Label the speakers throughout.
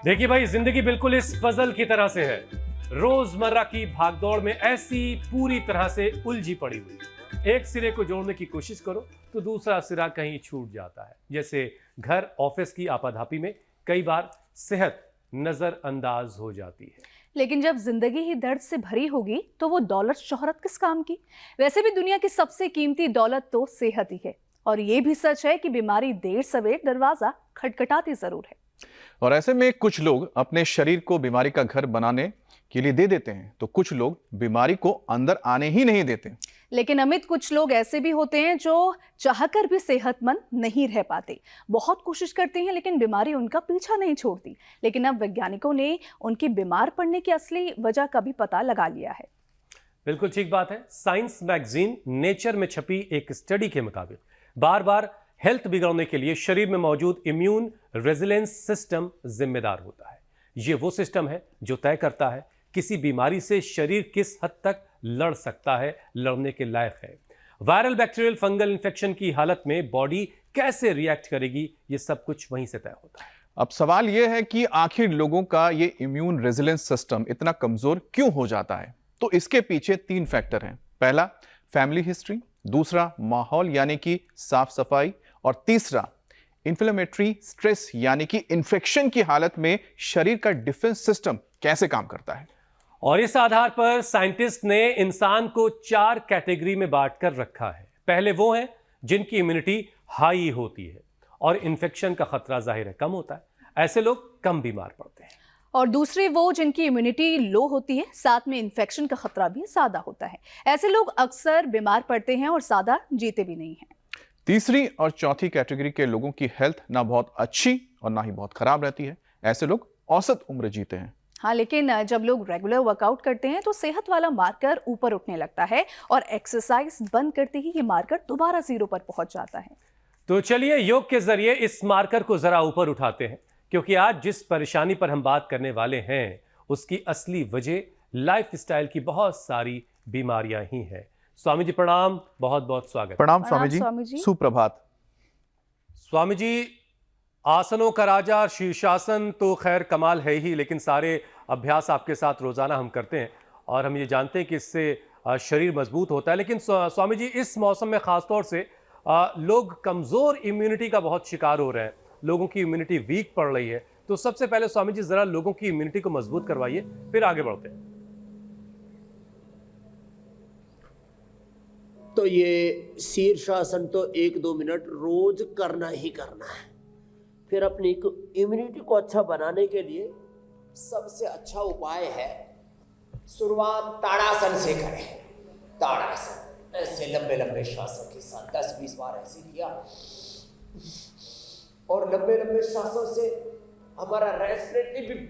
Speaker 1: देखिए भाई, जिंदगी बिल्कुल इस पजल की तरह से है। रोजमर्रा की भागदौड़ में ऐसी पूरी तरह से उलझी पड़ी हुई। एक सिरे को जोड़ने की कोशिश करो तो दूसरा सिरा कहीं छूट जाता है। जैसे घर ऑफिस की आपाधापी में कई बार सेहत नजरअंदाज हो जाती है।
Speaker 2: लेकिन जब जिंदगी ही दर्द से भरी होगी तो वो दौलत शोहरत किस काम की। वैसे भी दुनिया की सबसे कीमती दौलत तो सेहत ही है, और ये भी सच है कि बीमारी देर सवेर दरवाजा खटखटाती जरूर है।
Speaker 3: और ऐसे में कुछ लोग अपने शरीर को बीमारी का घर बनाने के लिए दे देते हैं, तो कुछ लोग बीमारी को अंदर आने ही नहीं देते।
Speaker 2: लेकिन अमित, कुछ लोग ऐसे भी होते हैं जो चाहकर भी सेहतमंद नहीं रह पाते। बहुत कोशिश करते हैं लेकिन बीमारी उनका पीछा नहीं छोड़ती। लेकिन अब वैज्ञानिकों ने उनकी बीमार पड़ने की असली वजह का भी पता लगा लिया है।
Speaker 1: बिल्कुल ठीक बात है। साइंस मैगजीन नेचर में छपी एक स्टडी के मुताबिक बार बार हेल्थ बिगड़ने के लिए शरीर में मौजूद इम्यून रेजिलेंस सिस्टम जिम्मेदार होता है। यह वो सिस्टम है जो तय करता है किसी बीमारी से शरीर किस हद तक लड़ सकता है, लड़ने के लायक है। वायरल, बैक्टीरियल, फंगल इन्फेक्शन की हालत में बॉडी कैसे रिएक्ट करेगी, यह सब कुछ वहीं से तय होता है।
Speaker 3: अब सवाल यह है कि आखिर लोगों का ये इम्यून रेजिलेंस सिस्टम इतना कमजोर क्यों हो जाता है। तो इसके पीछे 3 फैक्टर हैं। पहला, फैमिली हिस्ट्री, दूसरा माहौल यानी कि साफ सफाई, और तीसरा इन्फ्लेमेटरी स्ट्रेस यानी कि इन्फेक्शन की हालत में शरीर का डिफेंस सिस्टम कैसे काम करता है।
Speaker 1: और इस आधार पर साइंटिस्ट ने इंसान को 4 कैटेगरी में बांट कर रखा है। पहले वो हैं जिनकी इम्यूनिटी हाई होती है और इन्फेक्शन का खतरा जाहिर है कम होता है, ऐसे लोग कम बीमार पड़ते हैं।
Speaker 2: और दूसरे वो जिनकी इम्यूनिटी लो होती है, साथ में इन्फेक्शन का खतरा भी ज्यादा होता है। ऐसे लोग अक्सर बीमार पड़ते हैं और ज्यादा जीते भी नहीं हैं।
Speaker 3: तीसरी और चौथी कैटेगरी के लोगों की हेल्थ ना बहुत अच्छी और ना ही बहुत खराब रहती है। ऐसे लोग औसत उम्र जीते हैं।
Speaker 2: हाँ, लेकिन जब लोग रेगुलर वर्कआउट करते हैं तो सेहत वाला मार्कर ऊपर उठने लगता है, और एक्सरसाइज बंद करते ही ये मार्कर दोबारा 0 पर पहुंच जाता है।
Speaker 1: तो चलिए योग के जरिए इस मार्कर को जरा ऊपर उठाते हैं, क्योंकि आज जिस परेशानी पर हम बात करने वाले हैं उसकी असली वजह लाइफस्टाइल की बहुत सारी बीमारियां ही हैं। स्वामी जी प्रणाम, बहुत बहुत स्वागत।
Speaker 3: प्रणाम स्वामी जी, सुप्रभात।
Speaker 1: स्वामी जी, आसनों का राजा शीर्षासन तो खैर कमाल है ही, लेकिन सारे अभ्यास आपके साथ रोजाना हम करते हैं और हम ये जानते हैं कि इससे शरीर मजबूत होता है। लेकिन स्वामी जी, इस मौसम में खासतौर से लोग कमजोर इम्यूनिटी का बहुत शिकार हो रहे हैं, लोगों की इम्यूनिटी वीक पड़ रही है। तो सबसे पहले स्वामी जी जरा लोगों की इम्यूनिटी को मजबूत करवाइए, फिर आगे बढ़ते हैं।
Speaker 4: तो ये शीर्षासन तो 1-2 मिनट रोज करना ही करना है। फिर अपनी इम्यूनिटी को अच्छा बनाने के लिए सबसे अच्छा उपाय है, शुरुआत ताड़ासन से करें। ताड़ासन, ऐसे लंबे लंबे श्वासों के साथ 10-20 बार ऐसे किया, और लंबे लंबे श्वासों से हमारा रेस्पिरेटरी भी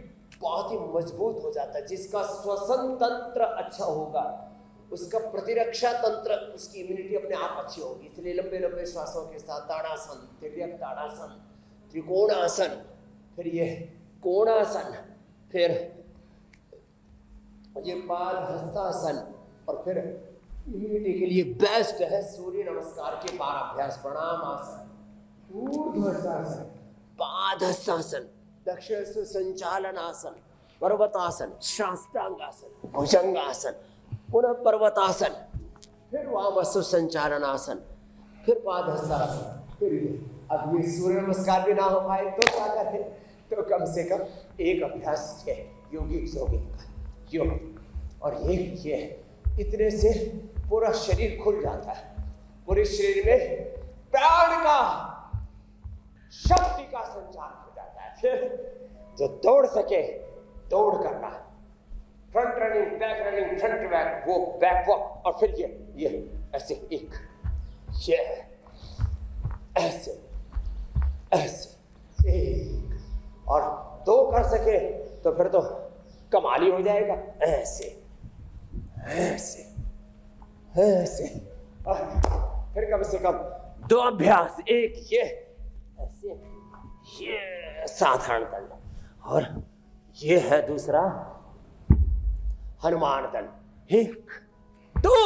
Speaker 4: बहुत ही मजबूत हो जाता है। जिसका श्वसन तंत्र अच्छा होगा उसका प्रतिरक्षा तंत्र, उसकी इम्यूनिटी अपने आप अच्छी होगी। इसलिए लंबे लंबे श्वासों के साथ ताड़ासन, तिर्यक ताड़ासन, त्रिकोणासन, फिर ये कोणासन, फिर ये पादहस्तासन, और फिर इम्यूनिटी के लिए बेस्ट है सूर्य नमस्कार के 12 अभ्यास। प्रणाम आसन, ऊर्ध्वहस्तासन, पादहस्तासन, दक्षिण संचालन आसन, पर्वतासन, शास्त्रांगासन, भुजंगासन, पुनः पर्वतासन, फिर वामस्तु संचालन आसन, फिर पादहस्तासन, फिर ये। अब ये सूर्य नमस्कार भी ना हो पाए तो क्या करें, तो कम से कम एक अभ्यास है योगिक का योग, और ये इतने से पूरा शरीर खुल जाता है। पूरे शरीर में प्राण का, शक्ति का संचार हो जाता है। फिर जो दौड़ सके दौड़ करना, front running, back running, front back, वो बैक वॉक, और फिर ये ऐसे एक, ये ऐसे ऐसे एक, और 2 कर सके तो फिर तो कमाल ही हो जाएगा। ऐसे ऐसे ऐसे, और फिर कम से कम 2 अभ्यास, एक ये ऐसे, ये साधारण दंड, और ये है दूसरा हनुमान दंड। 1 2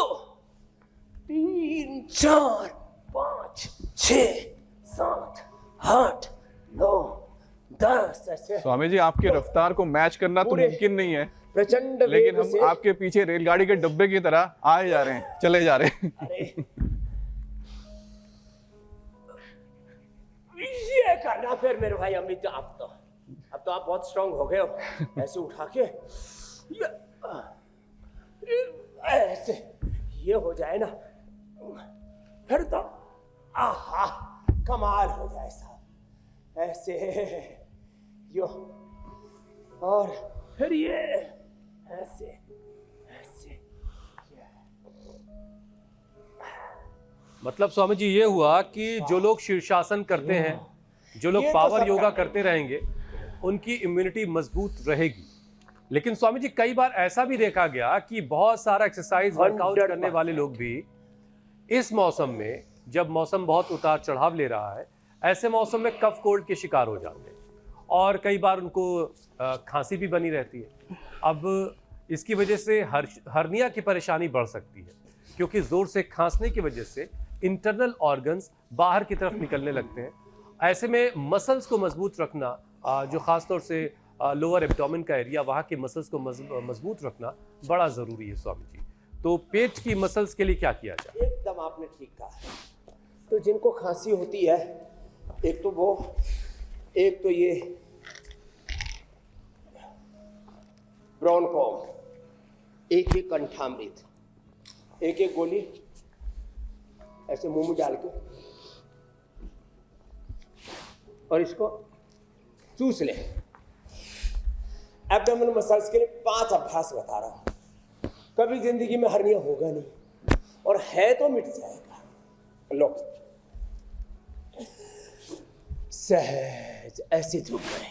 Speaker 4: 3 4 5 6 7 8 9 10 ऐसे
Speaker 3: स्वामी जी, आपकी रफ्तार को मैच करना तो
Speaker 4: पूरे
Speaker 3: मुमकिन नहीं है,
Speaker 4: प्रचंड
Speaker 3: लेकिन
Speaker 4: वेग
Speaker 3: हम
Speaker 4: से
Speaker 3: आपके पीछे रेलगाड़ी के डब्बे की तरह आए जा रहे हैं, चले जा रहे हैं।
Speaker 4: अरे ये करना फिर मेरे भाई अमित, अब तो आप बहुत स्ट्रांग हो गए हो। ऐसे उठा के ऐसे ये हो जाए ना, फिर तो आहा कमाल हो जाए साहब। ऐसे यो, और फिर ये ऐसे ऐसे।
Speaker 1: मतलब स्वामी जी ये हुआ कि जो लोग शीर्षासन करते हैं, जो लोग
Speaker 4: ये तो
Speaker 1: पावर
Speaker 4: सब
Speaker 1: योगा
Speaker 4: करते
Speaker 1: करते रहेंगे, उनकी इम्यूनिटी मजबूत रहेगी। लेकिन स्वामी जी कई बार ऐसा भी देखा गया कि बहुत सारा एक्सरसाइज वर्कआउट
Speaker 4: 100%
Speaker 1: करने वाले लोग भी इस मौसम में, जब मौसम बहुत उतार चढ़ाव ले रहा है, ऐसे मौसम में कफ कोल्ड के शिकार हो जाते हैं और कई बार उनको खांसी भी बनी रहती है। अब इसकी वजह से हर्निया की परेशानी बढ़ सकती है, क्योंकि जोर से खांसने की वजह से इंटरनल ऑर्गन्स बाहर की तरफ निकलने लगते हैं। ऐसे में मसल्स को मजबूत रखना, जो खासतौर से लोअर एब्डोमेन का एरिया, वहाँ के मसल्स को मजबूत रखना बड़ा ज़रूरी है स्वामी जी। तो पेट की मसल्स के लिए क्या किया जाए?
Speaker 4: एकदम आपने ठीक कहा। तो जिनको खांसी होती है, एक तो ये ब्रोंकॉम, एक कंठामृत, एक गोली ऐसे मुंह में डाल के और इसको चूस ले। एब्डोमेन मसल्स के लिए 5 अभ्यास बता रहा हूं। कभी जिंदगी में हर्निया होगा नहीं, और है तो मिट जाएगा। लो, सहज ऐसे झुक गए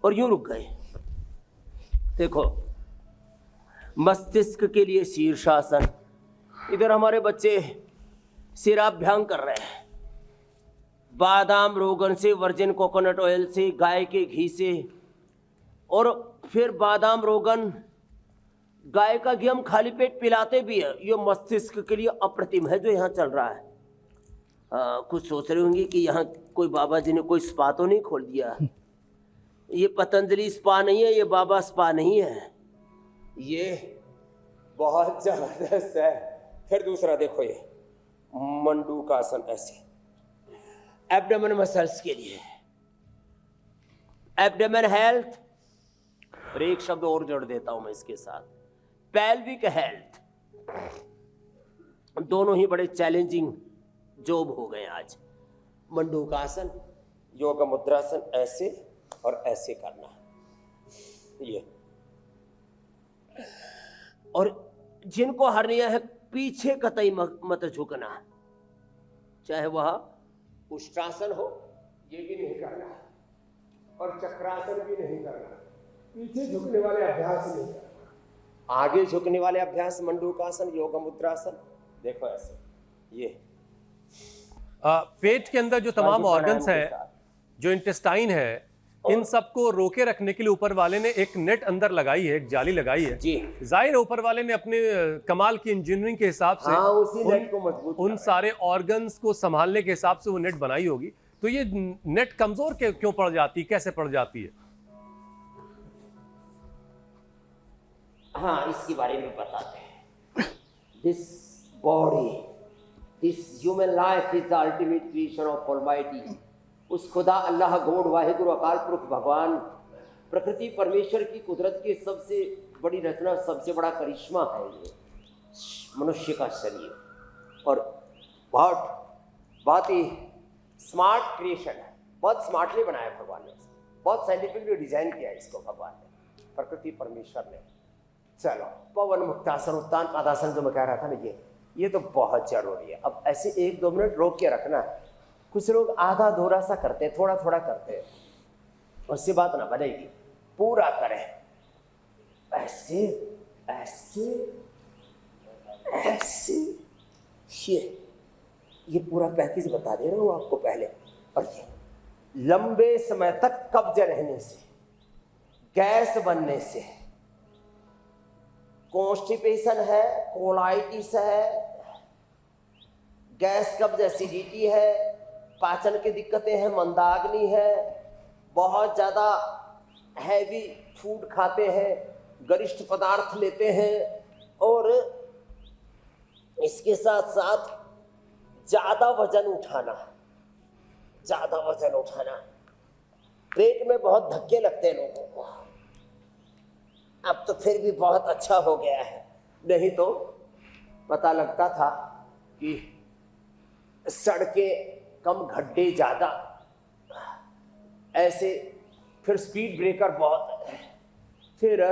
Speaker 4: और यूं रुक गए। देखो, मस्तिष्क के लिए शीर्षासन। इधर हमारे बच्चे सिराभ्याम कर रहे हैं, बादाम रोगन से, वर्जिन कोकोनट ऑयल से, गाय के घी से, और फिर बादाम रोगन, गाय का घी हम खाली पेट पिलाते भी है। ये मस्तिष्क के लिए अप्रतिम है जो यहाँ चल रहा है। कुछ सोच रहे होंगे कि यहाँ कोई बाबा जी ने कोई स्पा तो नहीं खोल दिया। ये पतंजलि स्पा नहीं है, ये बाबा स्पा नहीं है, ये बहुत जबरदस्त है। फिर दूसरा देखो, ये मंडूकासन, ऐसे एब्डोमेन मसल्स के लिए, एब्डोमेन हेल्थ। और एक शब्द और जोड़ देता हूं मैं इसके साथ, पेल्विक हेल्थ। दोनों ही बड़े चैलेंजिंग जॉब हो गए आज। मंडूकासन, योग मुद्रासन, ऐसे और ऐसे करना, ये। और जिनको हर्निया है, पीछे कतई मत झुकना, चाहे वह उष्ट्रासन हो, ये भी नहीं करना, और चक्रासन भी नहीं करना। पीछे झुकने वाले अभ्यास नहीं करना, आगे झुकने वाले अभ्यास, मंडूकासन, योग मुद्रासन। देखो ऐसे, ये
Speaker 1: पेट के अंदर जो तमाम ऑर्गन्स हैं, जो इंटेस्टाइन है, इन सबको रोके रखने के लिए ऊपर वाले ने एक नेट अंदर लगाई है, एक जाली लगाई है
Speaker 4: जी।
Speaker 1: जाहिर है ऊपर वाले ने अपने कमाल की इंजीनियरिंग के हिसाब से
Speaker 4: उसी नेट को मजबूत
Speaker 1: उन सारे ऑर्गन्स को संभालने के हिसाब से वो नेट बनाई होगी। तो ये नेट कमजोर क्यों पड़ जाती है, कैसे पड़ जाती है?
Speaker 4: हाँ, इसके बारे में बताते हैं। This body, this human life is the ultimate creation of almighty. उस खुदा, अल्लाह, गॉड, वाहिगुरु, अकाल पुरख, भगवान, प्रकृति, परमेश्वर की कुदरत की सबसे बड़ी रचना, सबसे बड़ा करिश्मा है ये मनुष्य का शरीर। और बहुत ही स्मार्ट क्रिएशन है, बहुत स्मार्टली बनाया भगवान ने, बहुत साइंटिफिकली डिजाइन किया है इसको भगवान ने, प्रकृति परमेश्वर ने। चलो, पवन मुक्तासन, उत्तान पादासन जो मैं कह रहा था ना, ये तो बहुत जरूरी है। अब ऐसे 1-2 मिनट रोक के रखना। कुछ लोग आधा धोरा सा करते, थोड़ा थोड़ा करते, उससे बात ना बनेगी। पूरा करें, ऐसे ऐसे ऐसे, ये पूरा 35 बता दे रहा हूँ आपको पहले। और ये लंबे समय तक कब्ज रहने से, गैस बनने से, कॉन्स्टिपेशन है, कोलाइटिस है, गैस कब्ज, एसिडिटी है, पाचन की दिक्कतें हैं, मंदाग्नि है, बहुत ज़्यादा हैवी फूड खाते हैं, गरिष्ठ पदार्थ लेते हैं, और इसके साथ साथ ज़्यादा वजन उठाना, पेट में बहुत धक्के लगते हैं लोगों को। अब तो फिर भी बहुत अच्छा हो गया है, नहीं तो पता लगता था कि सड़कें कम, गड्ढे ज़्यादा, ऐसे, फिर स्पीड ब्रेकर बहुत, फिर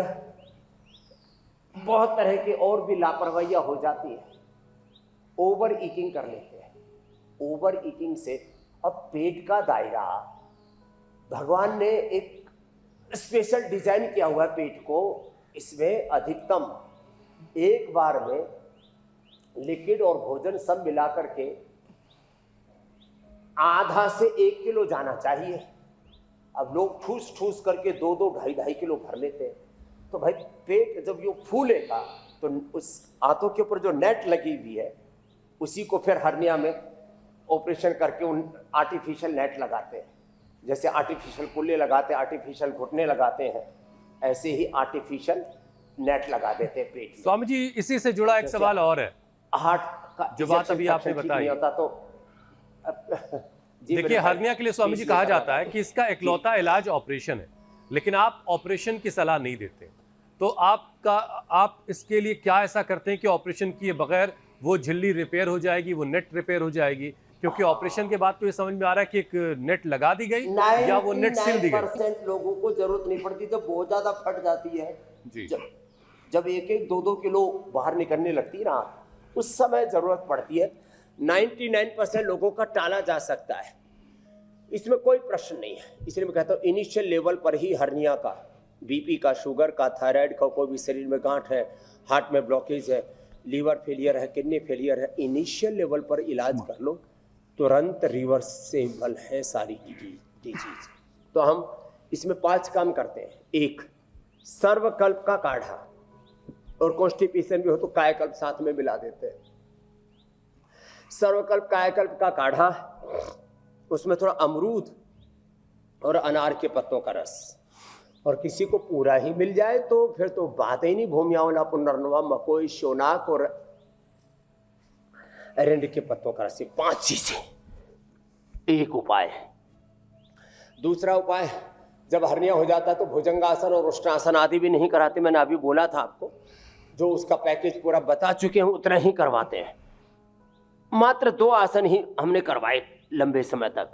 Speaker 4: बहुत तरह के और भी लापरवाहियाँ हो जाती है। ओवर ईटिंग कर लेते हैं। ओवर ईटिंग से अब पेट का दायरा, भगवान ने एक स्पेशल डिजाइन किया हुआ है पेट को, इसमें अधिकतम एक बार में लिक्विड और भोजन सब मिलाकर के आधा से 1 किलो जाना चाहिए। अब लोग ठूस ठूस करके 2-2, 2.5 किलो भर लेते हैं। तो भाई पेट जब ये फूलेगा तो उस आंतों के ऊपर जो नेट लगी हुई है उसी को फिर हर्निया में ऑपरेशन करके उन आर्टिफिशियल नेट लगाते हैं। जैसे आर्टिफिशियल कुल्ले लगाते हैं, आर्टिफिशियल घुटने लगाते हैं, ऐसे ही आर्टिफिशियल नेट लगा देते हैं पेट में।
Speaker 1: स्वामी जी, इसी से जुड़ा एक सवाल और है,
Speaker 4: हार्ट का
Speaker 1: जो बात अभी आपने बताई
Speaker 4: होता तो
Speaker 1: देखिए, हर्निया के लिए स्वामी जी कहा जाता है कि इसका इकलौता इलाज ऑपरेशन है, लेकिन आप ऑपरेशन की सलाह नहीं देते। तो आप इसके लिए क्या ऐसा करते हैं कि ऑपरेशन किए बगैर वो झिल्ली रिपेयर हो जाएगी, वो नेट रिपेयर हो जाएगी? क्योंकि ऑपरेशन के बाद तो ये समझ में आ रहा है कि एक नेट लगा दी गई या वो नेट सिल दी गई।
Speaker 4: 99% लोगों को जरूरत नहीं पड़ती, जब बहुत ज्यादा फट जाती है
Speaker 1: जी।
Speaker 4: जब 1-1, 2-2 किलो बाहर निकलने लगती है ना, उस समय जरूरत पड़ती है। 99% लोगों का टाला जा सकता है, इसमें कोई प्रश्न नहीं है। इसलिए मैं कहता हूँ इनिशियल लेवल पर ही हर्निया का, बीपी का, शुगर का, थायराइड का, कोई भी शरीर में गांठ है, हार्ट में ब्लॉकेज है, लीवर फेलियर है, किडनी फेलियर है, इनिशियल लेवल पर इलाज कर लो, तुरंत रिवर्सेबल है सारी डिजीज। तो हम इसमें 5 काम करते हैं। 1, सर्वकल्प का काढ़ा, और कॉन्स्टिपेशन भी हो तो कायाकल्प साथ में मिला देते हैं। सर्वकल्प कायाकल्प का काढ़ा, उसमें थोड़ा अमरूद और अनार के पत्तों का रस, और किसी को पूरा ही मिल जाए तो फिर तो बात ही नहीं। भूमियावला, पुनर्नवा, मकोई, शोनाक और एरंड के पत्तों का रस, 5 चीजें एक उपाय है। दूसरा उपाय, जब हर्निया हो जाता है तो भुजंगासन और उष्णासन आदि भी नहीं कराते। मैंने अभी बोला था आपको, जो उसका पैकेज पूरा बता चुके हैं उतना ही करवाते हैं। मात्र 2 आसन ही हमने करवाए लंबे समय तक,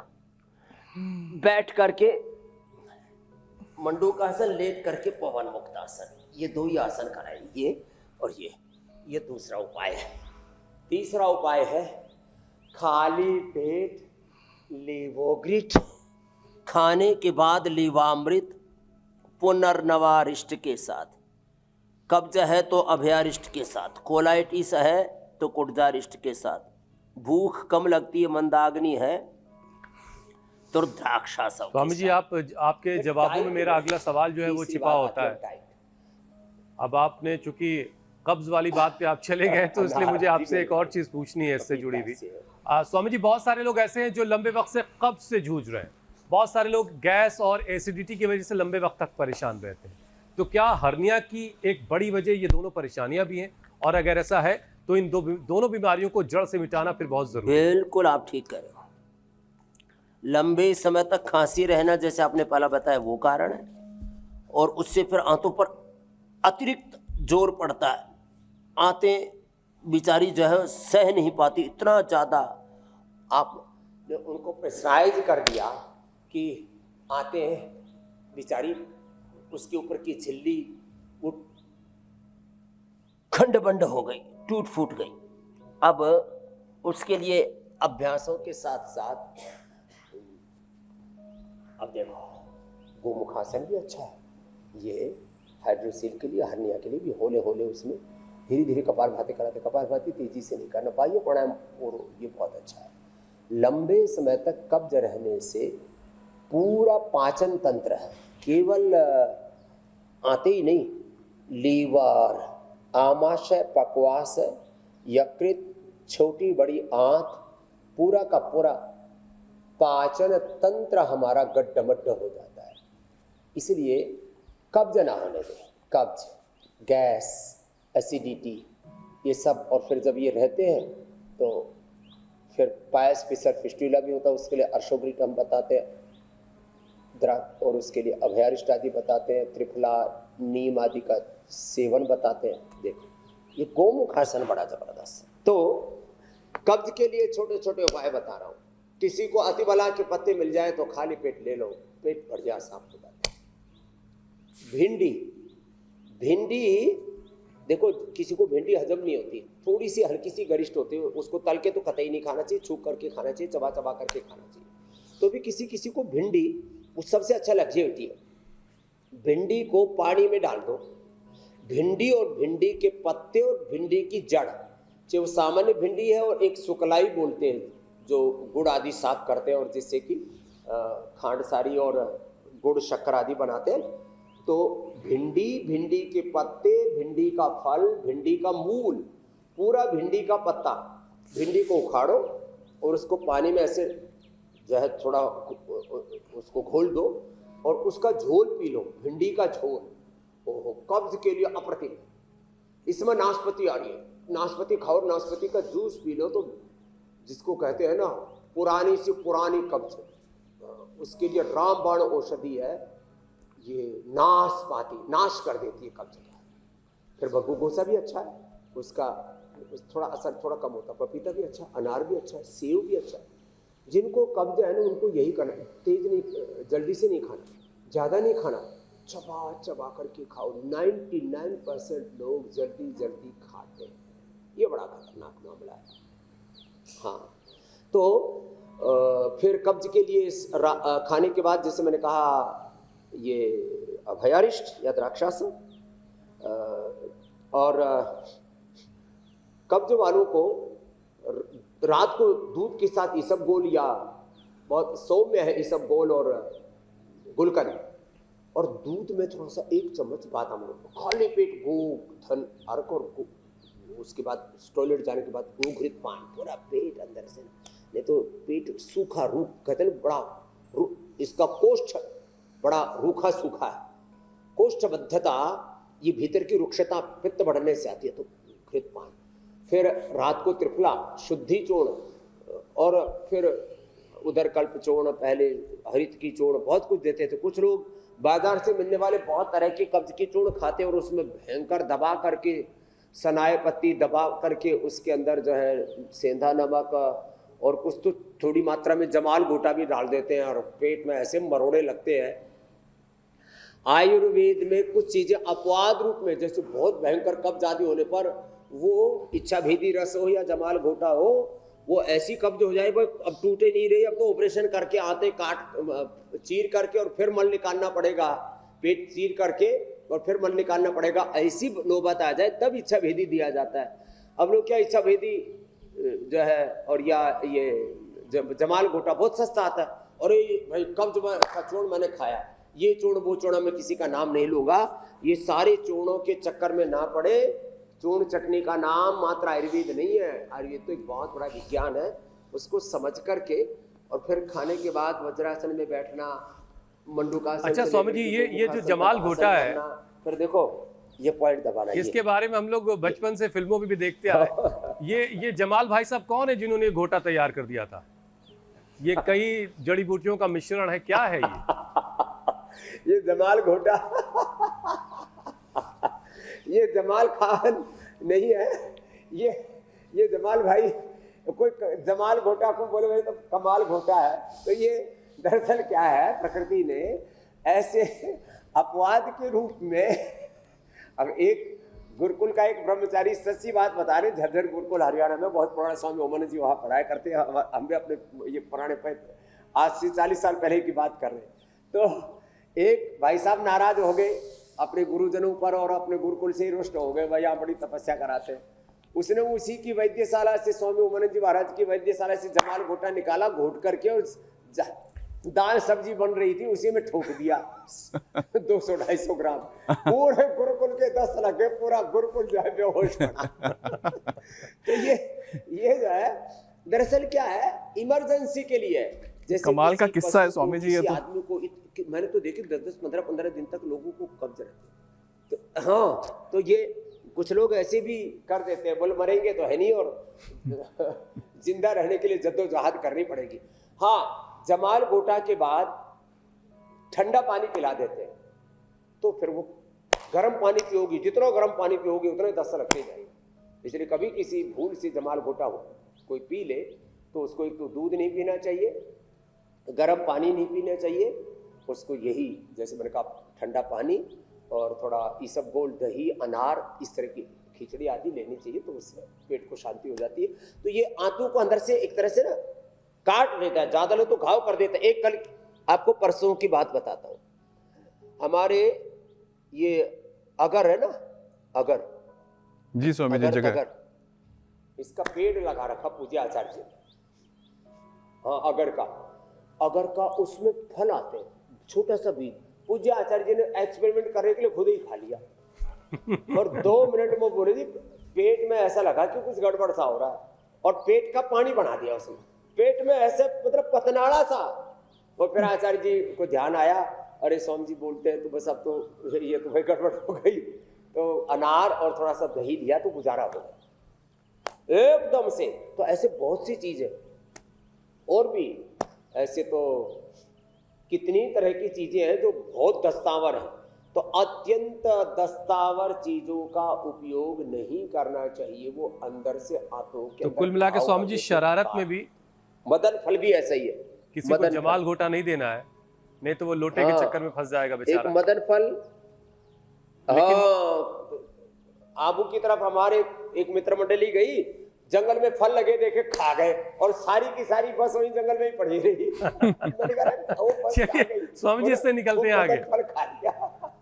Speaker 4: बैठ करके मंडूकासन, लेट करके पवन मुक्तासन, ये 2 ही आसन कराए, ये और ये दूसरा उपाय है। तीसरा उपाय है खाली पेट लीवोग्रिट, खाने के बाद लीवामृत पुनर्नवारिष्ट के साथ, कब्ज है तो अभयारिष्ट के साथ, कोलाइटिस है तो कुटजारिष्ट के साथ, भूख कम लगती है, मंदाग्नि है तो द्राक्षासव।
Speaker 1: स्वामी जी, आपके जवाबों में मेरा अगला सवाल जो है वो छिपा होता है। अब आपने चूंकि कब्ज वाली बात पे आप चले गए तो इसलिए मुझे आपसे एक और चीज पूछनी है इससे जुड़ी हुई। स्वामी जी, बहुत सारे लोग ऐसे हैं जो लंबे वक्त से कब्ज से जूझ रहे हैं, बहुत सारे लोग गैस और एसिडिटी की वजह से लंबे वक्त तक परेशान रहते हैं। तो क्या हर्निया की एक बड़ी वजह ये दोनों परेशानियां भी हैं? और अगर ऐसा है तो इन दोनों बीमारियों को जड़ से मिटाना फिर बहुत जरूरी है।
Speaker 4: बिल्कुल आप ठीक कह रहे हो। लंबे समय तक खांसी रहना, जैसे आपने पहला बताया, वो कारण है, और उससे फिर आंतों पर अतिरिक्त जोर पड़ता है। आंतें बेचारी जो है सह नहीं पाती, इतना ज़्यादा आपने उनको प्रेशराइज कर दिया कि आंतें बेचारी, उसके ऊपर की झिल्ली वो खंड बंड हो गई, टूट फूट गई। अब उसके लिए अभ्यासों के साथ साथ, अब देखो, गोमुखासन भी अच्छा है, ये हाइड्रोसील के लिए, हर्निया के लिए भी, होले होले उसमें धीरे धीरे कपालभाति कराते, कपालभाति तेजी से नहीं करना, पाइए प्राणायाम, और ये बहुत अच्छा है। लंबे समय तक कब्ज रहने से पूरा पाचन तंत्र, केवल आते ही नहीं, लीवर, आमाशय, पक्वाशय, यकृत, छोटी बड़ी आंत, पूरा का पूरा पाचन तंत्र हमारा गड्ढमड्ढ हो जाता है। इसलिए कब्ज ना होने दें। कब्ज, गैस, एसिडिटी, ये सब। और फिर जब ये रहते हैं तो फिर पायस पिसर फिस्टुला भी होता है, उसके लिए अर्शोग्रिट हम बताते हैं, और उसके लिए अभयारिष्ट आदि बताते हैं, त्रिफला, नीम आदि का सेवन बताते हैं। देखो ये गोमुख आसन बड़ा जबरदस्त है। तो कब्ज के लिए छोटे छोटे उपाय बता रहा हूँ। किसी को अतिबला के पत्ते मिल जाए तो खाली पेट ले लो, पेट बढ़िया साफ हो जाता है। भिंडी, भिंडी देखो किसी को भिंडी हजम नहीं होती, थोड़ी सी हल्की सी गरिष्ठ होती है, उसको तल के तो कतई नहीं खाना चाहिए, छूक करके खाना चाहिए, चबा चबा करके खाना चाहिए। तो भी किसी किसी को भिंडी वो सबसे अच्छा लग्जेरिटी है। भिंडी को पानी में डाल दो, भिंडी और भिंडी के पत्ते और भिंडी की जड़, चाहे वो सामान्य भिंडी है और एक सुकलाई बोलते हैं जो गुड़ आदि साफ करते हैं और जिससे कि खांड सारी और गुड़ शक्कर आदि बनाते हैं। तो भिंडी, भिंडी के पत्ते, भिंडी का फल, भिंडी का मूल, पूरा भिंडी का पत्ता, भिंडी को उखाड़ो और उसको पानी में ऐसे जो है थोड़ा उसको घोल दो और उसका झोल पी लो, भिंडी का झोल। ओहो, कब्ज के लिए अप्रतिम। इसमें नाशपाती आ रही है, नाशपाती खाओ, नाशपाती का जूस पी लो तो जिसको कहते हैं ना पुरानी से पुरानी कब्ज, उसके लिए रामबाण औषधि है ये नाशपाती, नाश कर देती है कब्ज का। फिर बग्गू गोसा भी अच्छा है, उसका थोड़ा असर थोड़ा कम होता है। पपीता भी अच्छा, अनार भी अच्छा है, सेव भी अच्छा है। जिनको कब्ज है ना उनको यही करना है, तेज नहीं, जल्दी से नहीं खाना, ज़्यादा नहीं खाना, चबा चबा करके खाओ। 99% लोग जल्दी जल्दी खाते हैं, ये बड़ा खतरनाक मामला है। हाँ, तो फिर कब्ज के लिए खाने के बाद जैसे मैंने कहा ये अभयारिष्ट या द्राक्षासन, और कब्ज वालों को रात को दूध के साथ इसबगोल या बहुत सौम्य है इसबगोल और गुलकंद, और दूध में थोड़ा सा 1 चम्मच बादाम, खाली पेट गोधन अर्क और उसके बाद टॉयलेट जाने के बाद गोघृत पान, पूरा पेट अंदर से, नहीं तो पेट सूखा रूख, कहते हैं बड़ा इसका कोष्ठ बड़ा रूखा सूखा है, कोष्ठबद्धता, ये भीतर की रुक्षता पित्त बढ़ने से आती है, तो घृत पान। फिर रात को त्रिफला, शुद्धि चूर्ण, और फिर उधर कल्प चूर्ण, पहले हरित की चूर्ण, बहुत कुछ देते थे। कुछ लोग बाजार से मिलने वाले बहुत तरह के कब्ज की चूर्ण खाते और उसमें भयंकर दबा करके, सनाए पत्ती दबा करके उसके अंदर जो है सेंधा नमक और कुछ तो थोड़ी मात्रा में जमाल घोटा भी डाल देते हैं और पेट में ऐसे मरोड़े लगते हैं। आयुर्वेद में कुछ चीजें अपवाद रूप में, जैसे बहुत भयंकर कब्ज आदि होने पर वो इच्छा भेदी रस हो या जमाल घोटा हो, वो ऐसी कब्ज हो जाए, अब टूटे नहीं रही, अब तो ऑपरेशन करके आते, काट चीर करके और फिर मल निकालना पड़ेगा, पेट चीर करके और फिर मल निकालना पड़ेगा, ऐसी नौबत आ जाए तब इच्छा भेदी दिया जाता है। अब लोग क्या इच्छा भेदी जो है और या ये जमाल घोटा बहुत सस्ता आता है, और ये भाई कब्ज का चूर्ण मैंने खाया, ये चूर्ण वो चूर्ण, मैं किसी का नाम नहीं लूंगा, ये सारे चूर्णों के चक्कर में ना पड़े। चूर्ण चटनी का नाम मात्र आयुर्वेद नहीं है, आयुर्वेद तो एक बहुत बड़ा विज्ञान है, उसको समझ करके और फिर खाने के बाद वज्रासन में बैठना, मंडूकासन।
Speaker 1: अच्छा स्वामी जी, ये जो जमाल घोटा है,
Speaker 4: फिर देखो ये पॉइंट दबाना,
Speaker 1: इसके बारे में हम लोग बचपन से फिल्मों में भी देखते आए। ये जमाल भाई साहब कौन है जिन्होंने घोटा तैयार कर दिया था? ये कई जड़ी बूटियों का मिश्रण है, क्या है
Speaker 4: ये जमाल घोटा ये जमाल खान नहीं है, ये जमाल भाई, कोई जमाल घोटा को बोले भाई तो कमाल घोटा है। तो ये दरअसल क्या है, प्रकृति ने ऐसे अपवाद के रूप में, अब एक गुरुकुल का एक ब्रह्मचारी सच्ची बात बता रहे, झज्जर गुरुकुल हरियाणा में, बहुत पुराना स्वामी ओमन जी वहाँ पढ़ाया करते हैं, हम भी अपने ये पुराने आज से 40 साल पहले की बात कर रहे हैं। तो एक भाई साहब नाराज हो गए अपने गुरुजनों पर और अपने गुरुकुल से ही रुष्ट हो गए, भाई यहाँ बड़ी तपस्या कराते हैं। उसने उसी की वैद्यशाला से, स्वामी ओमानंद जी महाराज की वैद्यशाला से जमाल घोटा निकाला, घोट करके, और दाल सब्जी बन रही थी उसी में ठोक दिया 200-250 ग्राम। पूरे गुरुकुल के 10 लगे, पूरा गुरुकुल जो है बेहोश पड़ा। तो ये जो है दरअसल क्या है, इमरजेंसी के लिए, जैसे
Speaker 3: कमाल का किस्सा है स्वामी जी ये तो।
Speaker 4: आदमी को कि मैंने तो देखी 10-10, 15-15 दिन तक लोगों को कब्ज रहती है। तो हाँ, तो ये कुछ लोग ऐसे भी कर देते हैं, बोले मरेंगे तो है नहीं और जिंदा रहने के लिए जद्दोजहद करनी पड़ेगी। हाँ, जमाल गोटा के बाद ठंडा पानी पिला देते हैं, तो फिर वो गर्म पानी पियोगी, जितना गर्म पानी पियोगी उतने 10 लगते जाएंगे। इसलिए कभी किसी भूल से जमाल गोटा हो कोई पी ले तो उसको एक तो दूध नहीं पीना चाहिए, गर्म पानी नहीं पीना चाहिए, उसको यही जैसे मैंने कहा ठंडा पानी और थोड़ा इसबगोल, दही, अनार, इस तरह की खिचड़ी आदि लेनी चाहिए, तो उससे पेट को शांति हो जाती है। तो ये आंतों को अंदर से एक तरह से ना काट देता है, ज्यादा लो तो घाव कर देता है। एक कल आपको परसों की बात बताता हूँ, हमारे ये अगर है ना, अगर
Speaker 3: जी स्वामी जी, जगह
Speaker 4: अगर इसका पेड़ लगा रखा पूज्य आचार्य जी ने, हाँ अगर का उसमें फल आते हैं, छोटा सा बीज पूज्य आचार्य जी ने एक्सपेरिमेंट करने के लिए खुद ही खा लिया और 2 मिनट में बोले जी पेट में ऐसा लगा कि कुछ गड़बड़ सा हो रहा है, और पेट का पानी बना दिया उसने, पेट में ऐसे मतलब पतनाड़ा सा। और फिर आचार्य जी को ध्यान आया, अरे स्वामी जी बोलते हैं तो बस अब तो ये तो भाई गड़बड़ हो गई, तो अनार और थोड़ा सा दही दिया तो गुजारा हो गया एकदम से। तो ऐसे बहुत सी चीजें और भी ऐसे तो कितनी तरह की चीजें हैं जो बहुत दस्तावर हैं। तो अत्यंत दस्तावर चीजों का उपयोग नहीं करना चाहिए, वो अंदर से आंतों के
Speaker 1: तो
Speaker 4: अंदर
Speaker 1: कुल मिला के
Speaker 4: घाव
Speaker 1: स्वामी जी
Speaker 4: करके
Speaker 1: शरारत में भी
Speaker 4: मदन फल भी ऐसा ही है,
Speaker 1: किसी को
Speaker 4: मदन
Speaker 1: जमाल
Speaker 4: फल।
Speaker 1: घोटा नहीं देना है, नहीं तो वो लोटे के
Speaker 4: हाँ,
Speaker 1: चक्कर में फंस जाएगा
Speaker 4: एक
Speaker 1: बेचारा।
Speaker 4: मदन फल। हाँ, आबू की तरफ हमारे एक मित्र मंडली गई, जंगल में फल लगे देखे खा गए, और सारी की सारी बस वही जंगल में ही पड़ी रही। मैंने कहा, "वो बस खा
Speaker 1: चलिए
Speaker 4: गई।"
Speaker 1: स्वामी जी इससे निकलते हैं
Speaker 4: वो
Speaker 1: आगे,
Speaker 4: मदन फल खा लिया।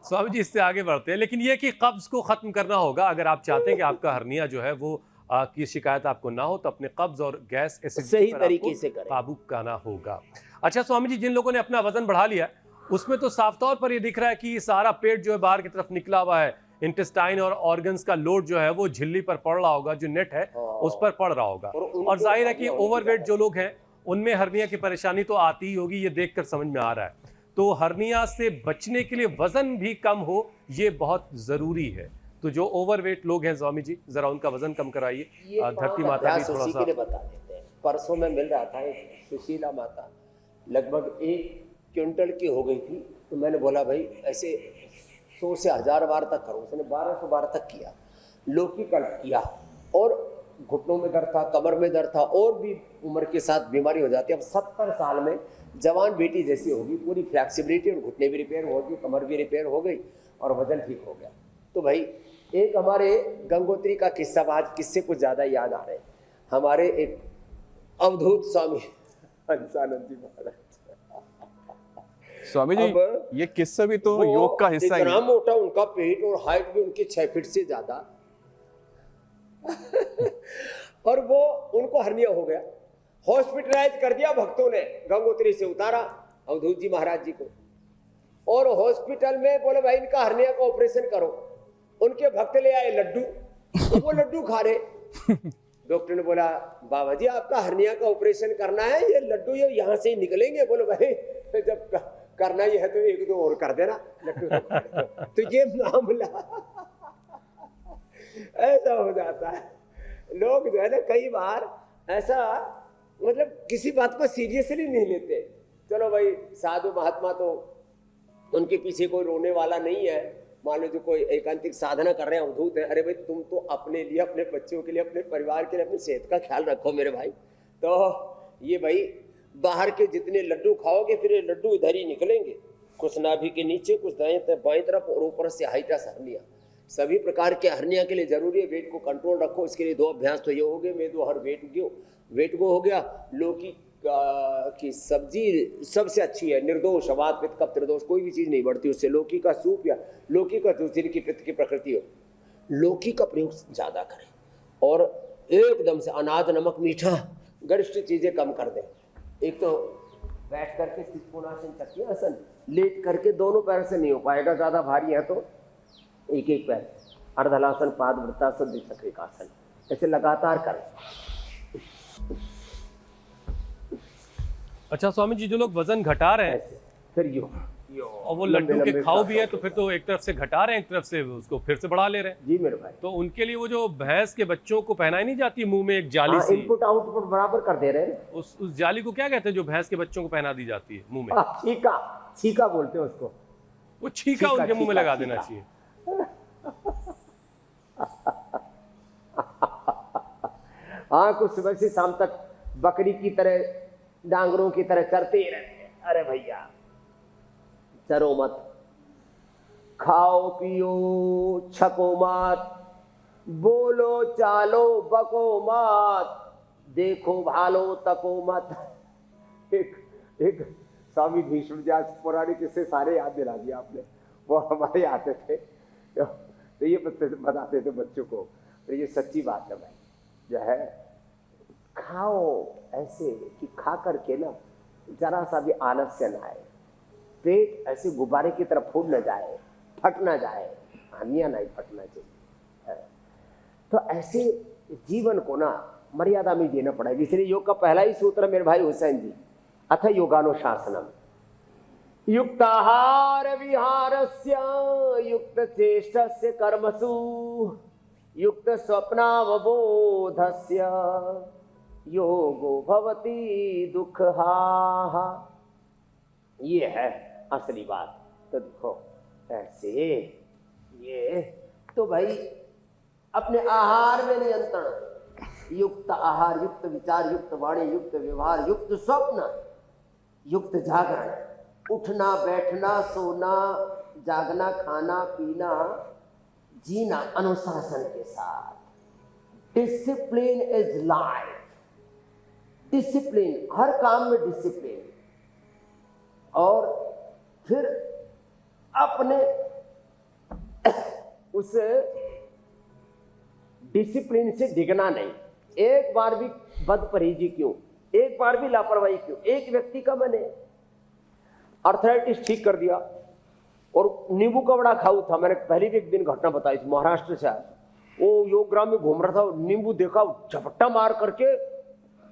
Speaker 1: स्वामी जी इससे आगे बढ़ते हैं। लेकिन ये कि कब्ज को खत्म करना होगा, अगर आप चाहते हैं कि आपका हर्निया जो है वो की शिकायत आपको ना हो, तो अपने कब्ज और गैस एसिडिटी
Speaker 4: सही
Speaker 1: पर
Speaker 4: तरीके
Speaker 1: आपको
Speaker 4: से करें।
Speaker 1: काबू करना होगा। अच्छा स्वामी जी, जिन लोगों ने अपना वजन बढ़ा लिया है, उसमें तो साफ तौर पर ये दिख रहा है कि सारा पेट जो है बाहर की तरफ निकला हुआ है, इंटेस्टाइन और ऑर्गन्स का लोड जो है वो झिल्ली पर पड़ रहा होगा, जो नेट है उस पर पड़ रहा होगा। और जाहिर है कि ओवरवेट जो लोग हैं उनमें हर्निया की परेशानी तो आती ही होगी, ये देखकर समझ में आ रहा है। तो हर्निया से बचने के लिए वजन भी कम हो, ये बहुत जरूरी है। तो जो ओवरवेट लोग हैं स्वामी जी, जरा उनका वजन कम कराइए। धरती माता भी थोड़ा सा
Speaker 4: बता देते हैं। परसों में मिल रहा था एक सुशीला माता, लगभग 1 क्विंटल की हो गई थी, तो मैंने बोला भाई ऐसे 100 से 1000 बार तक करो। उसने 1200 बार तक किया, लौकी कल्प किया, और घुटनों में दर्द था, कमर में दर्द था, और भी उम्र के साथ बीमारी हो जाती है। अब 70 साल में जवान बेटी जैसी होगी, पूरी फ्लैक्सिबिलिटी, और घुटने भी रिपेयर हो गई, कमर भी रिपेयर हो गई, और वजन ठीक हो गया। तो भाई एक हमारे गंगोत्री का किस्सा, आज किस्से कुछ ज्यादा याद आ रहे हैं। हमारे एक अवधूत स्वामी हंसानंद जी महाराज,
Speaker 3: स्वामी जी ये किस्सा भी तो योग का हिस्सा ही
Speaker 4: इतना
Speaker 3: है।
Speaker 4: मोटा उनका पेट, और हाइट भी उनकी 6 फीट से ज्यादा और वो उनको हर्निया हो गया, हॉस्पिटलाइज कर दिया भक्तों ने, गंगोत्री से उतारा अवधूत जी महाराज जी को, और हॉस्पिटल में बोले भाई इनका हर्निया का ऑपरेशन करो। उनके भक्त ले आए लड्डू, तो वो लड्डू खा रहे। डॉक्टर ने बोला बाबा जी आपका हर्निया का ऑपरेशन करना है, ये लड्डू ये यहाँ से ही निकलेंगे। बोलो भाई जब करना ही है तो 1-2 और कर देना लड्डू। तो ये मामला ऐसा हो जाता है। लोग जो है ना कई बार ऐसा मतलब किसी बात को सीरियसली नहीं लेते। चलो भाई साधु महात्मा तो उनके पीछे कोई रोने वाला नहीं है, मान लो जो कोई एकांतिक साधना कर रहे हैं, अवधूत है, अरे भाई तुम तो अपने लिए, अपने बच्चों के लिए, अपने परिवार के लिए अपनी सेहत का ख्याल रखो मेरे भाई। तो ये भाई बाहर के जितने लड्डू खाओगे फिर ये लड्डू इधर ही निकलेंगे, कुछ नाभि के नीचे, कुछ दाएं बाएं तरफ, और ऊपर से हाइट्रस हर्निया। सभी प्रकार के हर्निया के लिए जरूरी है वेट को कंट्रोल रखो। इसके लिए 2 अभ्यास तो ये हो गए, मेदो हर वेट गो हो गया, लौकी की सब्जी सबसे अच्छी है, निर्दोष, वात पित्त कफ त्रिदोष, कोई भी चीज नहीं बढ़ती उससे। लौकी का सूप या लौकी का जूस जिनकी पित्त की प्रकृति हो, लौकी का प्रयोग ज्यादा करें, और एकदम से अनाज नमक मीठा गरिष्ठ चीजें कम कर दें। एक तो बैठ करके त्रिकोणासन चक्रासन, लेट करके दोनों पैर से नहीं हो पाएगा, ज्यादा भारी है तो एक पैर, अर्धलासन, पादवृत्तासन, द्विचक्रिकासन, ऐसे लगातार करें।
Speaker 1: अच्छा स्वामी जी, जो लोग वजन घटा रहे हैं
Speaker 4: ऐसे फिर योग,
Speaker 1: और वो लड्डू के खाओ भी है तो फिर तो एक तरफ से घटा रहे हैं, एक तरफ से उसको फिर से बढ़ा ले रहे हैं।
Speaker 4: जी मेरे भाई,
Speaker 1: तो उनके लिए वो जो भैंस के बच्चों को पहनाई नहीं जाती मुंह में एक जाली सी,
Speaker 4: इनपुट आउटपुट बराबर कर दे रहे हैं।
Speaker 1: उस जाली को क्या कहते हैं जो भैंस के बच्चों को पहना दी जाती है मुंह में?
Speaker 4: छीका, छीका बोलते हैं उसको।
Speaker 1: वो छीका उनके मुंह में लगा देना
Speaker 4: छीका।
Speaker 1: चाहिए।
Speaker 4: हाँ, कुछ सुबह से शाम तक बकरी की तरह, डांगरों की तरह चरते ही रहते हैं। अरे भैया चरो मत, खाओ पियो छको मत, बोलो चालो बको मत, देखो भालो तको मत। एक स्वामी भीष्म जी, आज पुराने किस्से सारे याद दिला दिए आपने। वो हमारे आते थे तो ये बताते थे बच्चों को, तो ये सच्ची बात है भाई, जो है खाओ ऐसे कि खा करके ना जरा सा भी आलस्य न आए, पेट ऐसे गुब्बारे की तरफ फूट न जाए, फट न जाए, हानियां नहीं फटना चाहिए। तो ऐसे जीवन को ना मर्यादा में जीना पड़ेगा। इसलिए योग का पहला ही सूत्र मेरे भाई हुसैन जी, अथ योगानुशासनम, युक्ताहार विहारस्य युक्त चेष्टस्य कर्मसु युक्त स्वप्नावबोधस्य योगो भवति दुःखहा। ये है असली बात। तो देखो ऐसे ये तो भाई अपने आहार में नियंत्रण, युक्त आहार, युक्त विचार, युक्त वाणी, युक्त व्यवहार, युक्त स्वप्न, युक्त जागरण, उठना बैठना सोना जागना खाना पीना जीना अनुशासन के साथ। डिसिप्लिन इज लाइफ, डिसिप्लिन, हर काम में डिसिप्लिन। और फिर अपने उस डिसिप्लिन से डिगना नहीं। एक बार भी बदपरहेजी क्यों, एक बार भी लापरवाही क्यों। एक व्यक्ति का मैंने अर्थराइटिस ठीक कर दिया और नींबू का बड़ा खाऊ था। मैंने पहले भी एक दिन घटना बताई थी, महाराष्ट्र से आया, वो योगग्राम में घूम रहा था, नींबू देखा, झपट्टा मार करके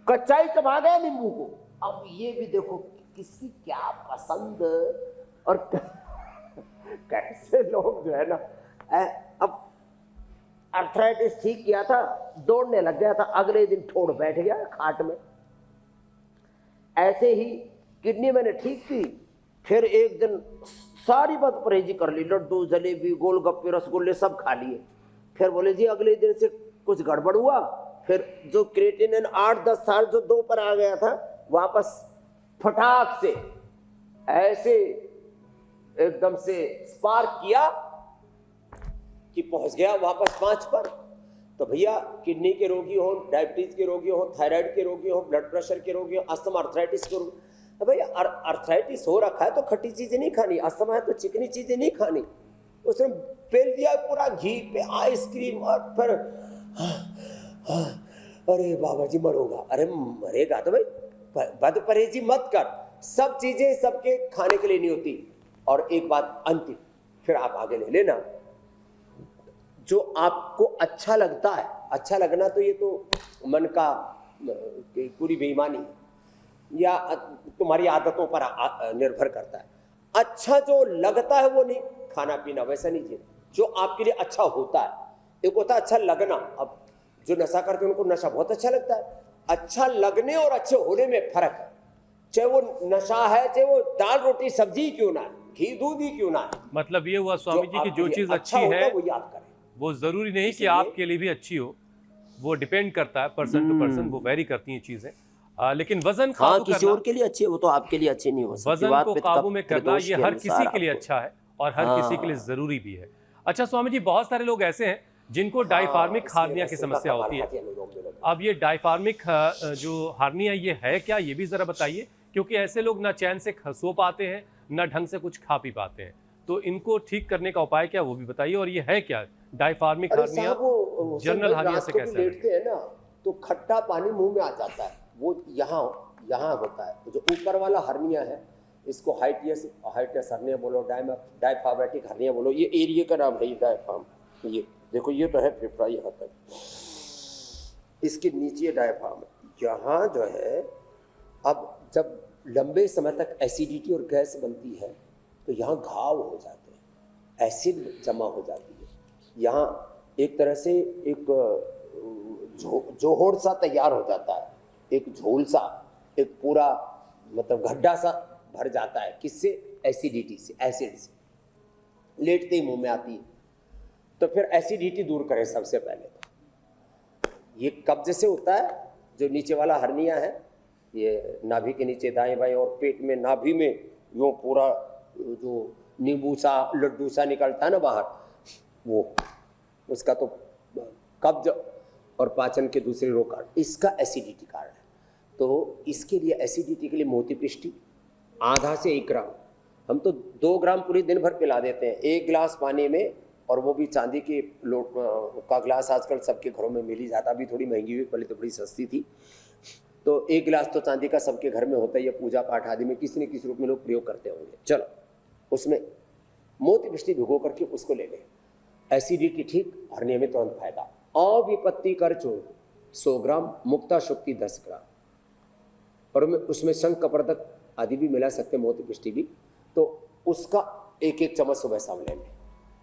Speaker 4: कच्चाई चबा गया नींबू को। अब ये भी देखो किसकी क्या पसंद और कैसे लोग जो है ना। अब अर्थराइटिस ठीक किया था, दौड़ने लग गया था, अगले दिन ठोड़ बैठ गया खाट में। ऐसे ही किडनी मैंने ठीक की, फिर एक दिन सारी बात परहेजी कर ली, लड्डू जलेबी गोलगप्पे रसगुल्ले सब खा लिए। फिर बोले जी अगले दिन से कुछ गड़बड़ हुआ, फिर जो क्रिएटिनिन 8-10 साल जो 2 पर आ गया था, वापस फटाक से ऐसे एकदम से स्पार्क किया कि पहुंच गया वापस 5 पर। तो भैया किडनी के रोगी हो, डायबिटीज के रोगी हो, थायराइड के रोगी हो, ब्लड प्रेशर के रोगी हो, अस्थमा अर्थराइटिस के रोगी, भैया अर्थराइटिस हो रखा है तो खट्टी चीजें नहीं खानी, अस्थमा है तो चिकनी चीजें नहीं खानी। उसने पेल दिया पूरा घी पे आइसक्रीम और फिर अरे बाबा जी मरूंगा। अरे मरेगा तो भाई बद परहेजी मत कर, सब चीजें सबके खाने के लिए नहीं होती। और एक बात अंतिम, फिर आप आगे ले लेना, जो आपको अच्छा लगता है, अच्छा लगना तो ये तो मन का पूरी बेईमानी या तुम्हारी आदतों पर निर्भर करता है। अच्छा जो लगता है वो नहीं खाना पीना, वैसा नहीं चाहिए। जो आपके लिए अच्छा होता है, एक होता है अच्छा लगना। अब जो नशा करते हैं उनको नशा बहुत अच्छा लगता है। अच्छा लगने और अच्छे होने में फर्क है। चाहे वो नशा है, चाहे वो दाल रोटी सब्जी क्यों ना, घी दूध ही क्यों ना।
Speaker 1: मतलब ये हुआ स्वामी जी की जो चीज अच्छी है वो याद करें, वो जरूरी नहीं कि आपके लिए भी अच्छी हो, वो डिपेंड करता है पर्सन टू पर्सन, वो वेरी करती हैं चीजें। लेकिन वजन काबू
Speaker 4: किसी और के लिए अच्छी है, वो तो आपके लिए अच्छी नहीं हो सकती।
Speaker 1: वजन को काबू में करना ये हर किसी के लिए अच्छा है और हर किसी के लिए जरूरी भी है। अच्छा स्वामी जी, बहुत सारे लोग ऐसे हैं जिनको डायफार्मिक हार्निया की समस्या होती है। अब ये डायफार्मिक जो हार्निया ये है क्या, ये भी जरा बताइए, क्योंकि ऐसे लोग ना चैन से सो पाते हैं ना ढंग से कुछ खा पी पाते हैं। तो इनको ठीक करने का उपाय क्या, वो भी बताइए। और ये है क्या डायफार्मिक हार्निया, जनरल हार्निया से कैसे
Speaker 4: लेटते हैं ना तो खट्टा पानी मुंह में आ जाता है, वो यहाँ होता है। जो ऊपर वाला हर्निया है इसको हाइटियस हर्निया बोलो, डायफार्मेटिक हर्निया बोलो, ये एरिया का नाम है। ये डायफार्म, ये देखो ये तो है फेफड़ा यहाँ तक, इसके नीचे डायफार्म यहाँ जो है। अब जब लंबे समय तक एसिडिटी और गैस बनती है तो यहाँ घाव हो जाते हैं, एसिड जमा हो जाती है, यहाँ एक तरह से एक जोहड़ सा तैयार हो जाता है, एक झोल सा, एक पूरा मतलब गड्ढा सा भर जाता है। किससे? एसिडिटी से, एसिड से। लेटते ही मुंह में आती है। तो फिर एसिडिटी दूर करें सबसे पहले। तो ये कब्ज से होता है, जो नीचे वाला हर्निया है, ये नाभि के नीचे दाएं बाएं और पेट में, नाभि में यूँ पूरा जो नींबू सा लड्डू सा निकलता है ना बाहर, वो उसका तो कब्ज और पाचन के दूसरे रोग कारण, इसका एसिडिटी कारण है। तो इसके लिए एसिडिटी के लिए मोती पिष्टी आधा से 1 ग्राम, हम तो 2 ग्राम पूरे दिन भर पिला देते हैं 1 गिलास पानी में, और वो भी चांदी के लोट का गिलास आजकल सबके घरों में मिल ही जाता, अभी थोड़ी महंगी हुई, पहले तो बड़ी सस्ती थी। तो 1 गिलास तो चांदी का सबके घर में होता है, या पूजा पाठ आदि में किसी न किसी रूप में लोग प्रयोग करते होंगे। चलो, उसमें मोती पिष्टी भिगो करके उसको ले लें। एसिडिटी ठीक, हर्निया में तुरंत फायदा। अविपत्ति करचूर्ण 100 ग्राम, मुक्ता शुक्ति 10 ग्राम, और उसमें शंख कपर्दक आदि भी मिला सकते हैं, मोती पिष्टी भी। तो उसका 1-1 चम्मच सुबह शाम ले लें।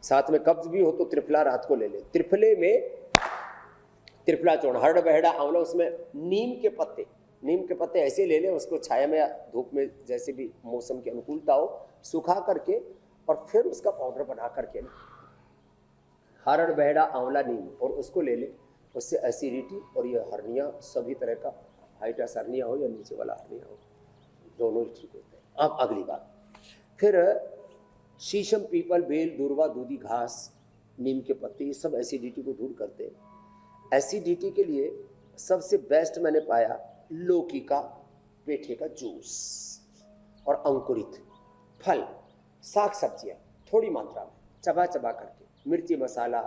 Speaker 4: साथ में कब्ज भी हो तो त्रिफला रात को ले लें। त्रिफले में त्रिफला चूर्ण, हरड़ बहेड़ा आंवला, उसमें नीम के पत्ते ऐसे ले लें, उसको छाया में या धूप में जैसे भी मौसम की अनुकूलता हो, सुखा करके और फिर उसका पाउडर बना करके हरड़ बहेड़ा आंवला नीम, और उसको ले लें। उससे एसिडिटी और ये हर्निया, सभी तरह का हाइटस हर्निया हो या नीचे वाला हर्निया हो, दोनों ही ठीक होते हैं। अब अगली बात, फिर शीशम, पीपल, बेल, दूर्वा, दूधी घास, नीम के पत्ते, ये सब एसिडिटी को दूर करते हैं। एसिडिटी के लिए सबसे बेस्ट मैंने पाया लौकी का, पेठे का जूस, और अंकुरित फल, साग सब्जियाँ थोड़ी मात्रा में चबा करके, मिर्ची मसाला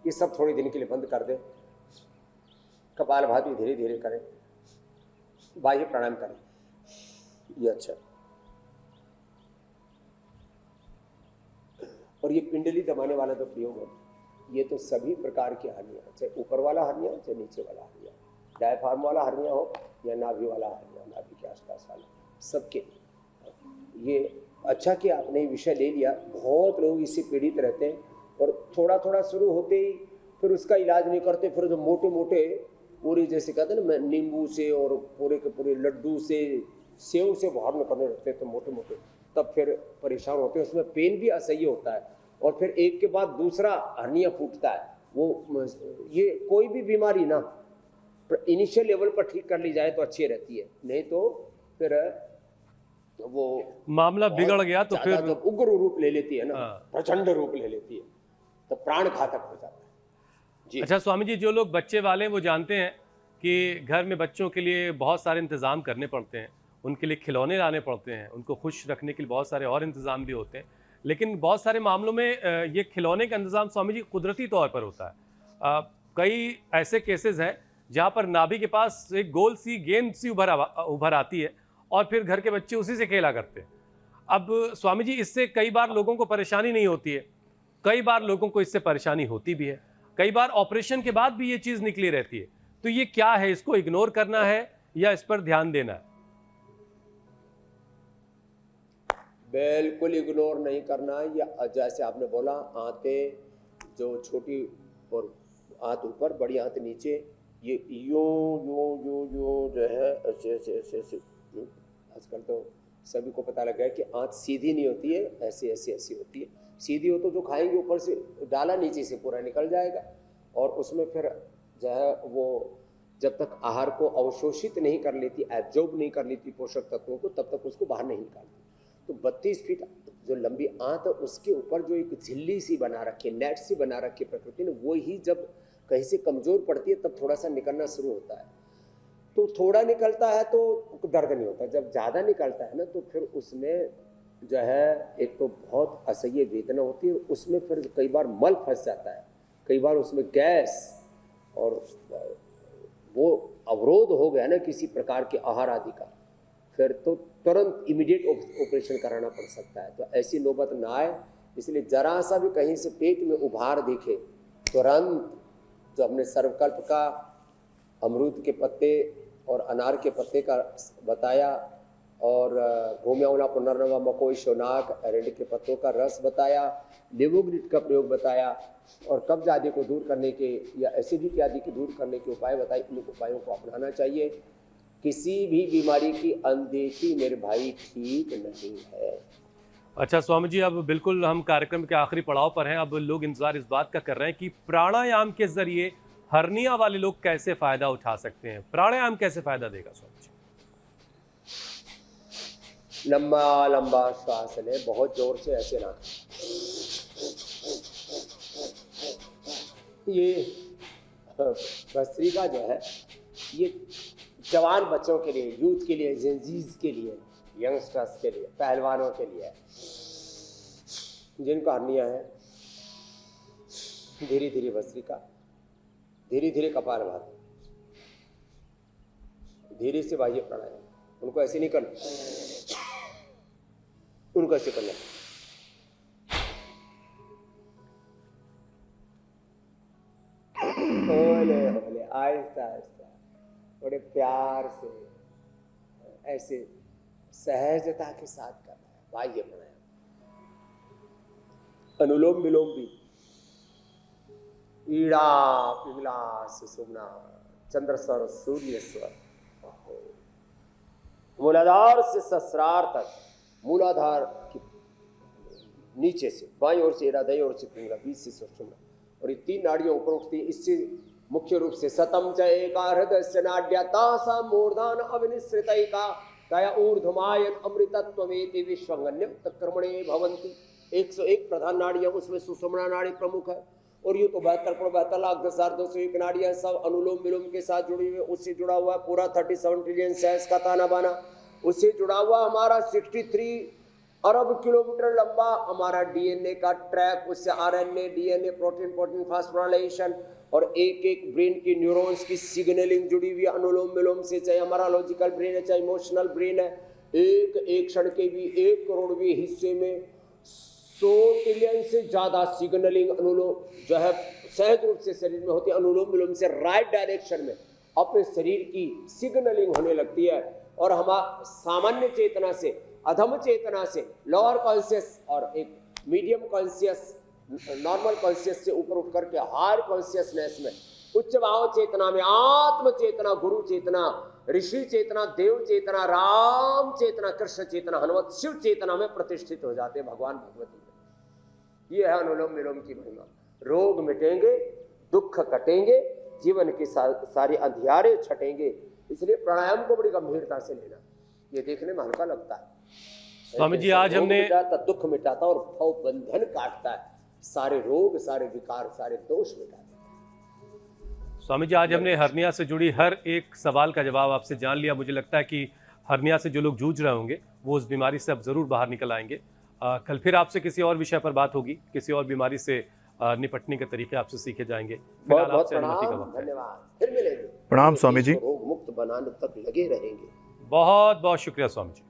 Speaker 4: ये सब थोड़ी दिन के लिए बंद कर दें। कपालभाति धीरे धीरे करें, बाह्य प्राणायाम करें, ये अच्छा। और ये पिंडली दबाने वाला जो प्रयोग है, ये तो सभी प्रकार की हर्निया, चाहे ऊपर वाला हर्निया हो चाहे नीचे वाला हर्निया, डायफ्राम वाला हर्निया हो या नाभि वाला हर्निया, नाभि के आसपास वाला, सबके। ये अच्छा कि आपने ये विषय ले लिया। बहुत लोग इससे पीड़ित रहते हैं, और थोड़ा थोड़ा शुरू होते ही फिर उसका इलाज नहीं करते, फिर जो मोटे मोटे पूरी, जैसे कहते हैं ना, नींबू से और पूरे के पूरे लड्डू से, सेव से बाहर निकलने लगते हैं, तो मोटे मोटे, तब फिर परेशान होते हैं। उसमें पेन भी असह्य होता है, और फिर एक के बाद दूसरा हर्निया फूटता है। वो ये कोई भी बीमारी ना इनिशियल लेवल पर ठीक कर ली जाए तो अच्छी रहती है, नहीं तो फिर वो
Speaker 1: मामला बिगड़ गया तो फिर
Speaker 4: जब उग्र रूप ले लेती है ना, प्रचंड रूप ले लेती है, तो प्राण घातक हो जाता है जी।
Speaker 1: अच्छा स्वामी जी, जो लोग बच्चे वाले हैं वो जानते हैं कि घर में बच्चों के लिए बहुत सारे इंतज़ाम करने पड़ते हैं, उनके लिए खिलौने लाने पड़ते हैं, उनको खुश रखने के लिए बहुत सारे और इंतज़ाम भी होते हैं। लेकिन बहुत सारे मामलों में ये खिलौने का इंतज़ाम स्वामी जी कुदरती तौर पर होता है। कई ऐसे केसेस हैं जहाँ पर नाभि के पास एक गोल सी गेंद सी उभर आती है, और फिर घर के बच्चे उसी से खेला करते हैं। अब स्वामी जी, इससे कई बार लोगों को परेशानी नहीं होती है, कई बार लोगों को इससे परेशानी होती भी है, कई बार ऑपरेशन के बाद भी ये चीज़ निकली रहती है। तो ये क्या है? इसको इग्नोर करना है या इस पर ध्यान देना है?
Speaker 4: बिल्कुल इग्नोर नहीं करना। या जैसे आपने बोला, आंतें जो छोटी और आंत ऊपर, बड़ी आंत नीचे, ये यो जो है ऐसे ऐसे ऐसे ऐसे। आजकल तो सभी को पता लगा है कि आंत सीधी नहीं होती है, ऐसी ऐसी ऐसी होती है। सीधी हो तो जो खाएंगे ऊपर से डाला नीचे से पूरा निकल जाएगा, और उसमें फिर जो है वो जब तक आहार को अवशोषित नहीं कर लेती, एब्जॉर्ब नहीं कर लेती पोषक तत्वों को, तब तक उसको बाहर नहीं निकालती। तो 32 फीट जो लंबी आंत है, उसके ऊपर जो एक झिल्ली सी बना रखी है, नेट सी बना रखी है प्रकृति ने, वो ही जब कहीं से कमजोर पड़ती है तब थोड़ा सा निकलना शुरू होता है। तो थोड़ा निकलता है तो दर्द नहीं होता, जब ज़्यादा निकलता है ना तो फिर उसमें जो है एक तो बहुत असह्य वेदना होती है, उसमें फिर कई बार मल फंस जाता है, कई बार उसमें गैस और वो अवरोध हो गया ना किसी प्रकार के आहार आदि का, फिर तो तुरंत इमीडिएट ऑपरेशन कराना पड़ सकता है। तो ऐसी नौबत ना आए, इसलिए जरा सा भी कहीं से पेट में उभार दिखे, तुरंत जो हमने सर्वकल्प का, अमरूद के पत्ते और अनार के पत्ते का बताया, और घोम्यावला पुनर्नवा मकोई शोनाक अरंडी के पत्तों का रस बताया, लिवोग्रिड का प्रयोग बताया और कब्ज आदि को दूर करने के या एसिडिटी आदि को दूर करने के उपाय बताए। इन उपायों को अपनाना चाहिए। किसी भी बीमारी की अनदेखी मेरे भाई ठीक नहीं है।
Speaker 1: अच्छा स्वामी जी, अब बिल्कुल हम कार्यक्रम के आखिरी पड़ाव पर हैं। अब लोग इंतजार इस बात का कर रहे हैं कि प्राणायाम के जरिए हर्निया वाले लोग कैसे फायदा उठा सकते हैं। प्राणायाम कैसे फायदा देगा स्वामी जी?
Speaker 4: लंबा लंबा श्वास ले, बहुत जोर से ऐसे ना। ये भस्त्रिका जो है ये जवान बच्चों के लिए, यूथ के लिए, जेंजीज के लिए, यंगस्टर्स के लिए, पहलवानों के लिए है। जिनको हर्निया है धीरे धीरे भस्त्रिका, धीरे धीरे कपालभाति, धीरे से बाह्य प्राणायाम। उनको ऐसे नहीं करना, उनको ऐसे करना। होले होले, आहिस्ता आहिस्ता, बड़े प्यार से, ऐसे सहजता के साथ करना है बाह्य प्राणायाम। अनुलोम विलोम भी, ईड़ा पिंगला सुषुम्ना चंद्र स्वर सूर्य स्वर, मूलाधार से सहस्रार तक, मूलाधार की नीचे से बाईं ओर से ईड़ा, दाईं ओर से पिंगला, बीच से सुषुम्ना, और ये तीन नाड़ियां ऊपर उठती है। इससे मुख्य रूप से सतम च एका हृदय नाड्या तासा मूर्धान अविनिश्रितैका तया ऊर्ध्वमायन अमृतत्वमेति विश्वंगन्य तत्कर्मणे भवन्ति। 101 प्रधान नाड़ियां, उसमें सुषुम्ना नाड़ी प्रमुख है। और ये तो 72,72,10,201 नाड़ियां सब अनुलोम विलोम के साथ जुड़ी हुई। उससे जुड़ा हुआ पूरा 37 ट्रिलियन सेल्स का ताना बाना, उससे जुड़ा हुआ हमारा 63 अरब किलोमीटर लंबा हमारा डीएनए का ट्रैक, उससे आरएनए, डीएनए, प्रोटीन फास्फोराइलेशन और एक एक ब्रेन की न्यूरॉन्स की सिग्नलिंग जुड़ी हुई है अनुलोम विलोम से। चाहे हमारा लॉजिकल ब्रेन है, चाहे इमोशनल ब्रेन है, एक एक क्षण के भी 1 करोड़वीं हिस्से में 100 ट्रिलियन से ज्यादा सिग्नलिंग अनुलोम जो है सहज रूप से शरीर में होती है। अनुलोम विलोम से राइट डायरेक्शन में अपने शरीर की सिग्नलिंग होने लगती है और हम सामान्य चेतना से, अधम चेतना से, लोअर कॉन्शियस और एक मीडियम कॉन्शियस, नॉर्मल कॉन्शियस से ऊपर उठ करके हायर कॉन्शियसनेस में, उच्च भाव चेतना में, आत्म चेतना, गुरु चेतना, ऋषि चेतना, देव चेतना, राम चेतना, कृष्ण चेतना, हनुमत, शिव चेतना में प्रतिष्ठित हो जाते हैं भगवान भगवती में। ये है अनुलोम विलोम की महिमा। रोग मिटेंगे, दुख कटेंगे, जीवन की सारी अंधियारे छटेंगे। इसलिए प्राणायाम को बड़ी गंभीरता से लेना। ये देखने में हल्का लगता है
Speaker 1: स्वामी जी, आज हमने
Speaker 4: मिटाता, दुख मिटाता और भव बंधन काटता है, सारे रोग, सारे विकार, सारे दोष मिटाता है।
Speaker 1: स्वामी जी, आज हमने हर्निया से जुड़ी हर एक सवाल का जवाब आपसे जान लिया। मुझे लगता है कि हर्निया से जो लोग जूझ रहे होंगे वो उस बीमारी से अब जरूर बाहर निकल आएंगे। कल फिर आपसे किसी और विषय पर बात होगी, किसी और बीमारी से निपटने के तरीके आपसे सीखे जाएंगे।
Speaker 4: बहुत बहुत प्रणाम, धन्यवाद, फिर मिलेंगे।
Speaker 3: प्रणाम स्वामी जी।
Speaker 4: रोग मुक्त बनाने तक लगे रहेंगे।
Speaker 1: बहुत बहुत शुक्रिया स्वामी जी।